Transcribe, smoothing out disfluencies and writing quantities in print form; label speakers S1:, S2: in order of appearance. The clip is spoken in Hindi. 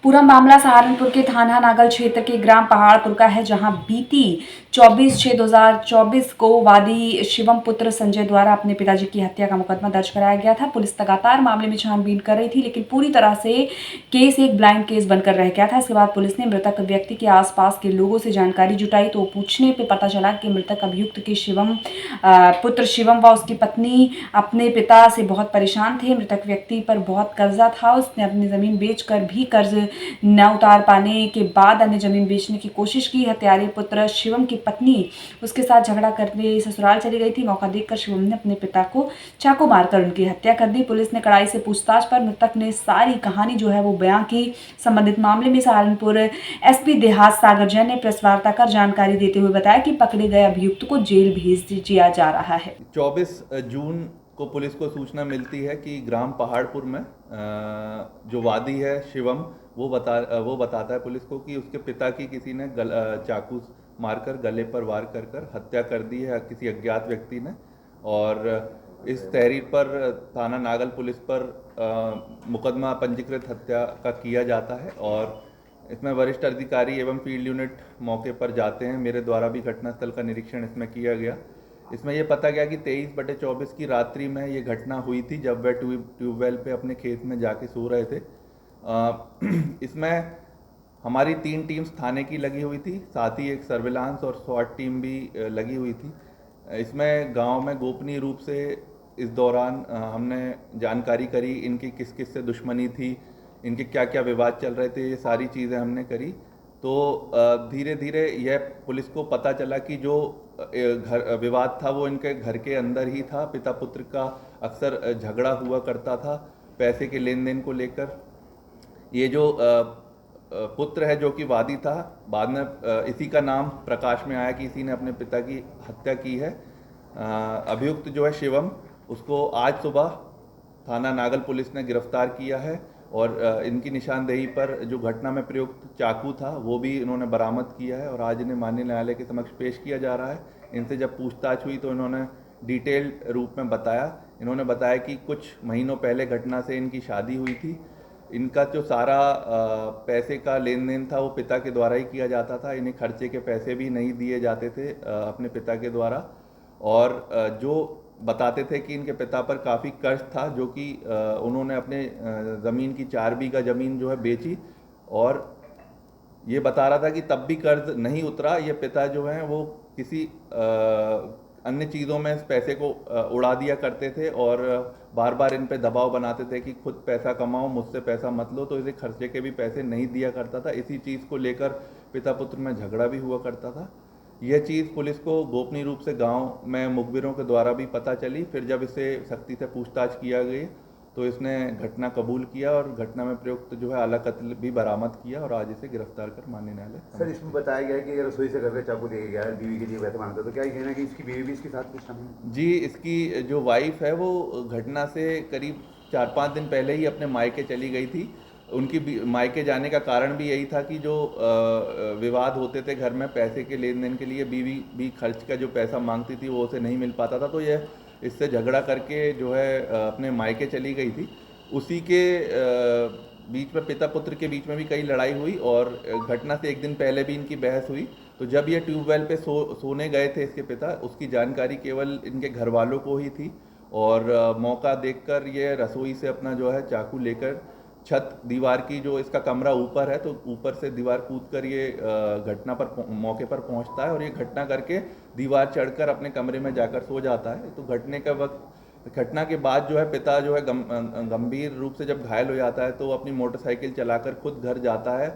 S1: पूरा मामला सहारनपुर के थाना नागल क्षेत्र के ग्राम पहाड़पुर का है, जहां बीती 24/6/2024 को वादी शिवम पुत्र संजय द्वारा अपने पिताजी की हत्या का मुकदमा दर्ज कराया गया था। पुलिस लगातार मामले में छानबीन कर रही थी, लेकिन पूरी तरह से केस एक ब्लाइंड केस बनकर रह गया था। इसके बाद पुलिस ने मृतक व्यक्ति के आसपास के लोगों से जानकारी जुटाई तो पूछने पर पता चला कि मृतक अभियुक्त के पुत्र शिवम व उसकी पत्नी अपने पिता से बहुत परेशान थे। मृतक व्यक्ति पर बहुत कर्जा था। उसने अपनी जमीन बेचकर भी कर्ज न उतार पाने के बाद अन्य जमीन बेचने की कोशिश की। हत्यारे पुत्र शिवम की पत्नी उसके साथ झगड़ा करने ससुराल चली गई थी। मौका देखकर शिवम ने अपने पिता को चाकू मारकर उनकी हत्या कर दी। पुलिस ने कड़ाई से पूछताछ पर मृतक ने सारी कहानी जो है वो बयां की। संबंधित मामले में सहारनपुर एसपी देहात सागर जैन ने प्रेस वार्ता कर जानकारी देते हुए बताया कि पकड़े गए अभियुक्त को जेल भेज दिया जा रहा है।
S2: 24 जून को पुलिस को सूचना मिलती है कि ग्राम पहाड़पुर में जो वादी है शिवम, वो बताता है पुलिस को कि उसके पिता की किसी ने चाकू मारकर गले पर वार कर हत्या कर दी है किसी अज्ञात व्यक्ति ने। और इस तहरीर पर थाना नागल पुलिस पर मुकदमा पंजीकृत हत्या का किया जाता है और इसमें वरिष्ठ अधिकारी एवं फील्ड यूनिट मौके पर जाते हैं। मेरे द्वारा भी घटनास्थल का निरीक्षण इसमें किया गया। इसमें यह पता गया कि 23/24 की रात्रि में ये घटना हुई थी, जब वह ट्यूबवेल पे अपने खेत में जाके सो रहे थे। इसमें हमारी 3 टीम्स थाने की लगी हुई थी, साथ ही एक सर्विलांस और स्वाट टीम भी लगी हुई थी। इसमें गांव में गोपनीय रूप से इस दौरान हमने जानकारी करी, इनकी किस किस से दुश्मनी थी, इनके क्या क्या विवाद चल रहे थे, ये सारी चीज़ें हमने करी। तो धीरे धीरे यह पुलिस को पता चला कि जो घर विवाद था वो इनके घर के अंदर ही था। पिता पुत्र का अक्सर झगड़ा हुआ करता था पैसे के लेन देन को लेकर। ये जो पुत्र है जो कि वादी था, बाद में इसी का नाम प्रकाश में आया कि इसी ने अपने पिता की हत्या की है। अभियुक्त जो है शिवम, उसको आज सुबह थाना नागल पुलिस ने गिरफ्तार किया है और इनकी निशानदेही पर जो घटना में प्रयुक्त चाकू था वो भी इन्होंने बरामद किया है और आज इन्हें माननीय न्यायालय के समक्ष पेश किया जा रहा है। इनसे जब पूछताछ हुई तो इन्होंने डिटेल रूप में बताया। इन्होंने बताया कि कुछ महीनों पहले घटना से इनकी शादी हुई थी। इनका जो सारा पैसे का लेन देन था वो पिता के द्वारा ही किया जाता था। इन्हें खर्चे के पैसे भी नहीं दिए जाते थे अपने पिता के द्वारा। और जो बताते थे कि इनके पिता पर काफ़ी कर्ज था, जो कि उन्होंने अपने ज़मीन की 4 बीघा ज़मीन जो है बेची। और ये बता रहा था कि तब भी कर्ज नहीं उतरा। ये पिता जो हैं वो किसी अन्य चीज़ों में इस पैसे को उड़ा दिया करते थे और बार बार इन पे दबाव बनाते थे कि खुद पैसा कमाओ, मुझसे पैसा मत लो। तो इसे खर्चे के भी पैसे नहीं दिया करता था। इसी चीज़ को लेकर पिता पुत्र में झगड़ा भी हुआ करता था। यह चीज़ पुलिस को गोपनीय रूप से गांव में मुखबिरों के द्वारा भी पता चली। फिर जब इसे सख्ती से पूछताछ किया गई तो इसने घटना कबूल किया और घटना में प्रयुक्त जो है आला कत्ल भी बरामद किया और आज इसे गिरफ्तार कर माननीय न्यायालय।
S3: सर, इसमें बताया गया कि रसोई से घर चाकू दिया गया है बीवी के लिए, वैसे मानते तो क्या ये कहना है कि इसकी बीवी भी इसके साथ कुछ शामिल है?
S2: जी, इसकी जो वाइफ है वो घटना से करीब 4-5 दिन पहले ही अपने मायके चली गई थी। उनकी मायके जाने का कारण भी यही था कि जो विवाद होते थे घर में पैसे के लेन देन के लिए, बीवी भी खर्च का जो पैसा मांगती थी वो उसे नहीं मिल पाता था। तो यह इससे झगड़ा करके जो है अपने मायके चली गई थी। उसी के बीच में पिता पुत्र के बीच में भी कई लड़ाई हुई और घटना से एक दिन पहले भी इनकी बहस हुई। तो जब ये ट्यूबवेल पे सोने गए थे इसके पिता, उसकी जानकारी केवल इनके घर वालों को ही थी। और मौका देखकर ये रसोई से अपना जो है चाकू लेकर छत दीवार की, जो इसका कमरा ऊपर है, तो ऊपर से दीवार कूदकर ये घटना पर मौके पर पहुंचता है और ये घटना करके दीवार चढ़कर अपने कमरे में जाकर सो जाता है। तो घटना के बाद जो है पिता जो है गंभीर रूप से जब घायल हो जाता है तो वो अपनी मोटरसाइकिल चलाकर खुद घर जाता है